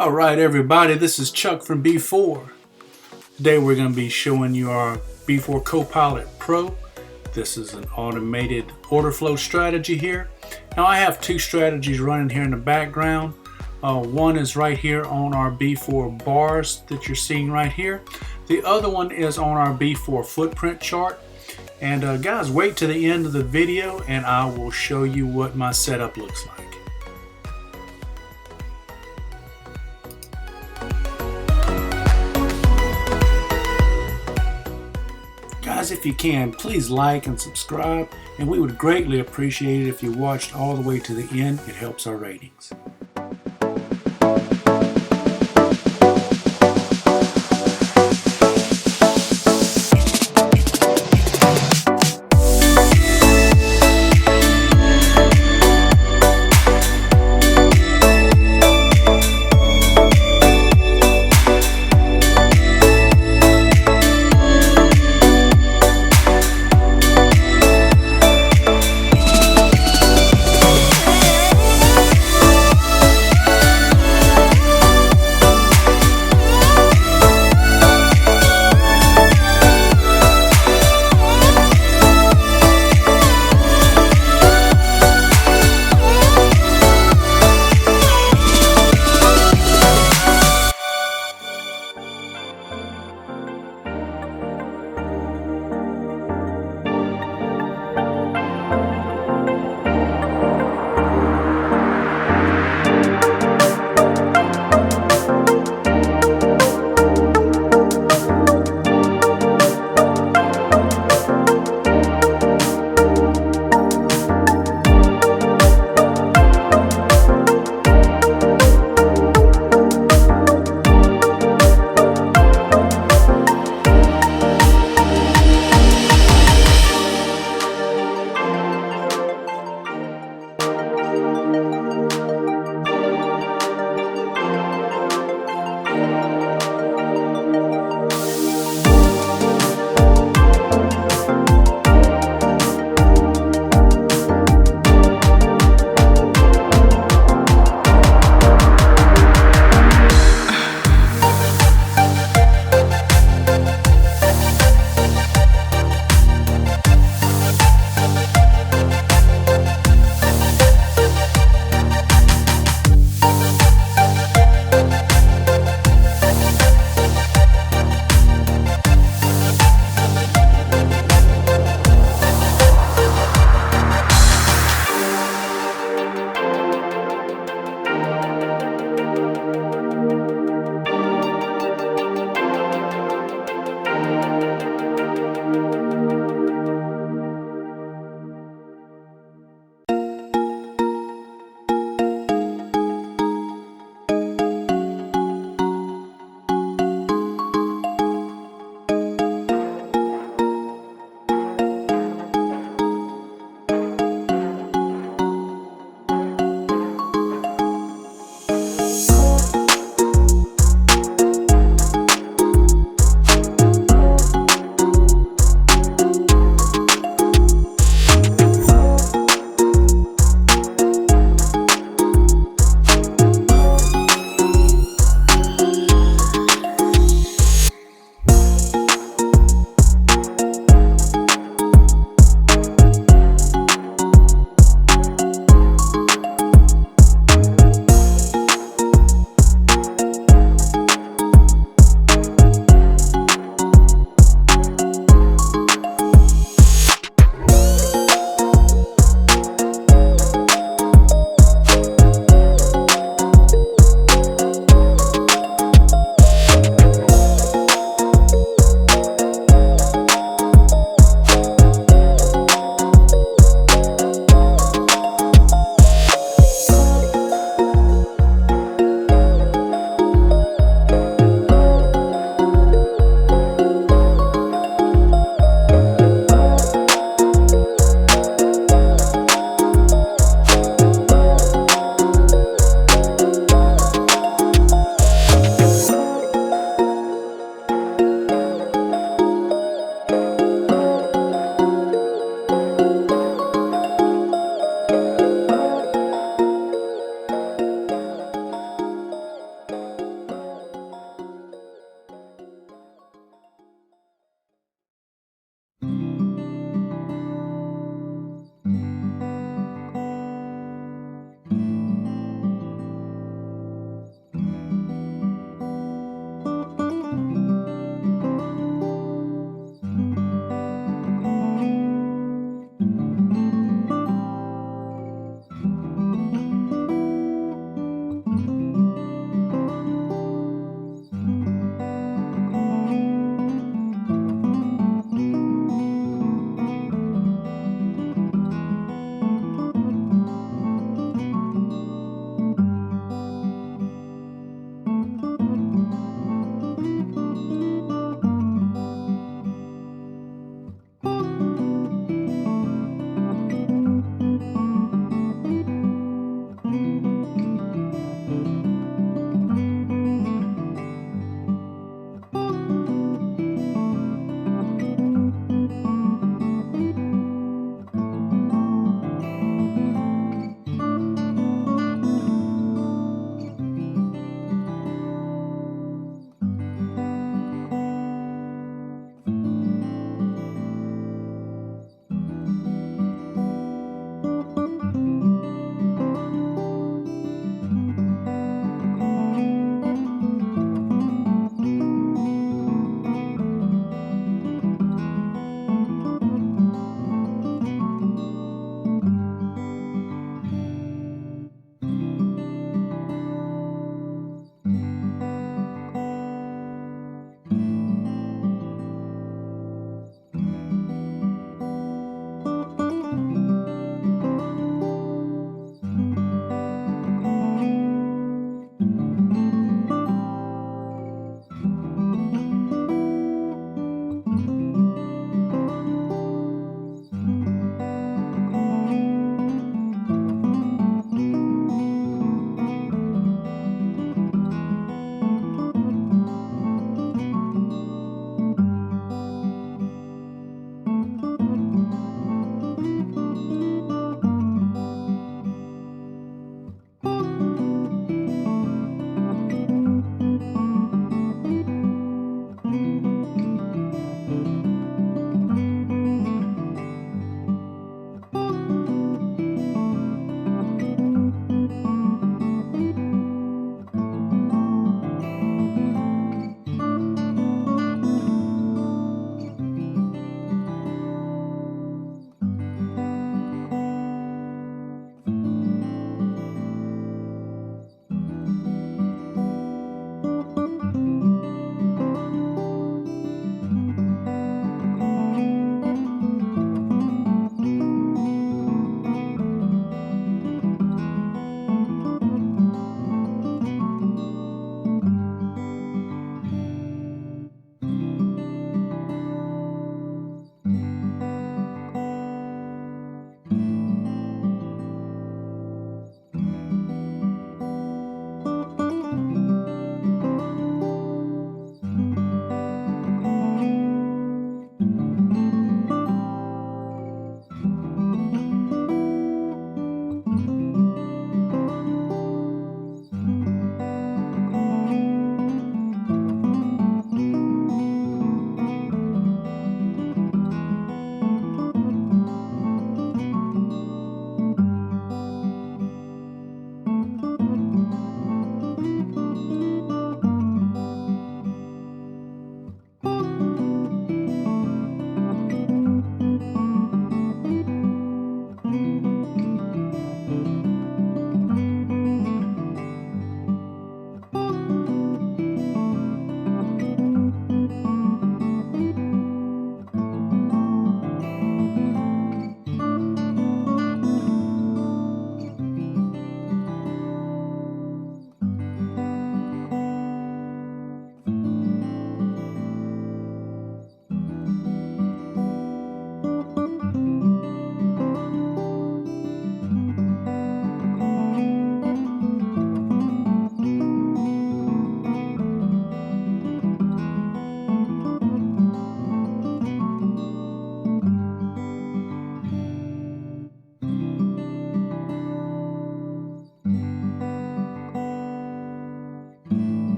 Alright everybody, this is Chuck from B4. Today we're going to be showing you our B4 CoPilot Pro. This is an automated order flow strategy here. Now I have two strategies running here in the background. One is right here on our B4 bars that you're seeing right here. The other one is on our B4 footprint chart. And guys, wait to the end of the video and I will show you what my setup looks like. Guys, if you can, please like and subscribe, and we would greatly appreciate it if you watched all the way to the end. It helps our ratings.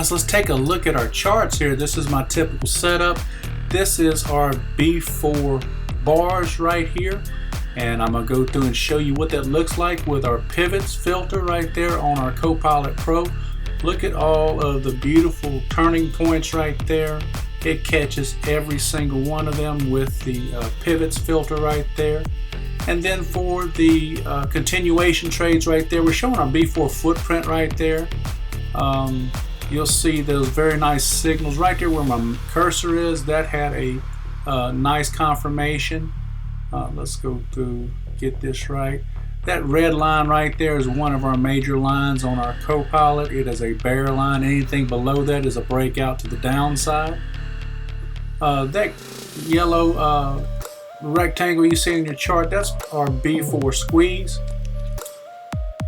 guys, let's take a look at our charts here. This is my typical setup. This is our B4 bars right here, and I'm gonna go through and show you what that looks like with our pivots filter right there on our CoPilot Pro. Look at all of the beautiful turning points right there. It catches every single one of them with the pivots filter right there. And then for the continuation trades right there, we're showing our B4 footprint right there. You'll see those very nice signals right there where my cursor is. That had a nice confirmation. Let's go through, get this right. That red line right there is one of our major lines on our CoPilot. It is a bear line. Anything below that is a breakout to the downside. That yellow rectangle you see in your chart, that's our B4 squeeze.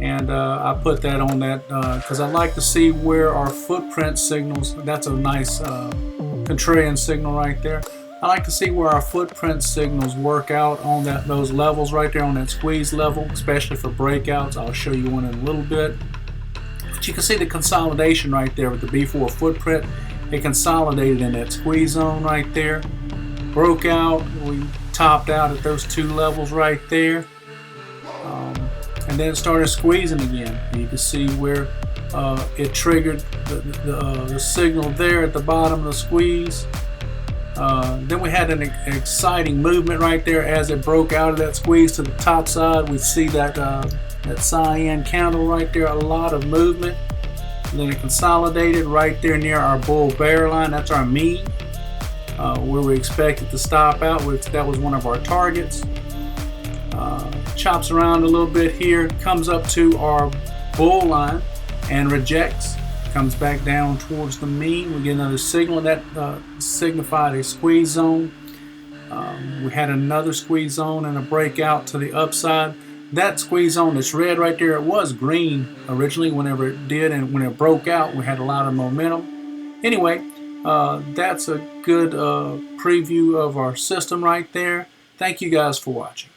And I put that on that because I like to see where our footprint signals. That's a nice contrarian signal right there. I like to see where our footprint signals work out on those levels right there on that squeeze level, especially for breakouts. I'll show you one in a little bit. But you can see the consolidation right there with the B4 footprint. It consolidated in that squeeze zone right there. Broke out. We topped out at those two levels right there. And then it started squeezing again. You can see where it triggered the signal there at the bottom of the squeeze. Then we had an exciting movement right there as it broke out of that squeeze to the top side. We see that cyan candle right there, a lot of movement. And then it consolidated right there near our bull bear line. That's our mean, where we expected to stop out. That was one of our targets. Chops around a little bit here, comes up to our bull line and rejects, comes back down towards the mean. We get another signal that signified a squeeze zone. We had another squeeze zone and a breakout to the upside. That squeeze zone that's red right there, it was green originally whenever it did, and when it broke out we had a lot of momentum. Anyway, that's a good preview of our system right there. Thank you guys for watching.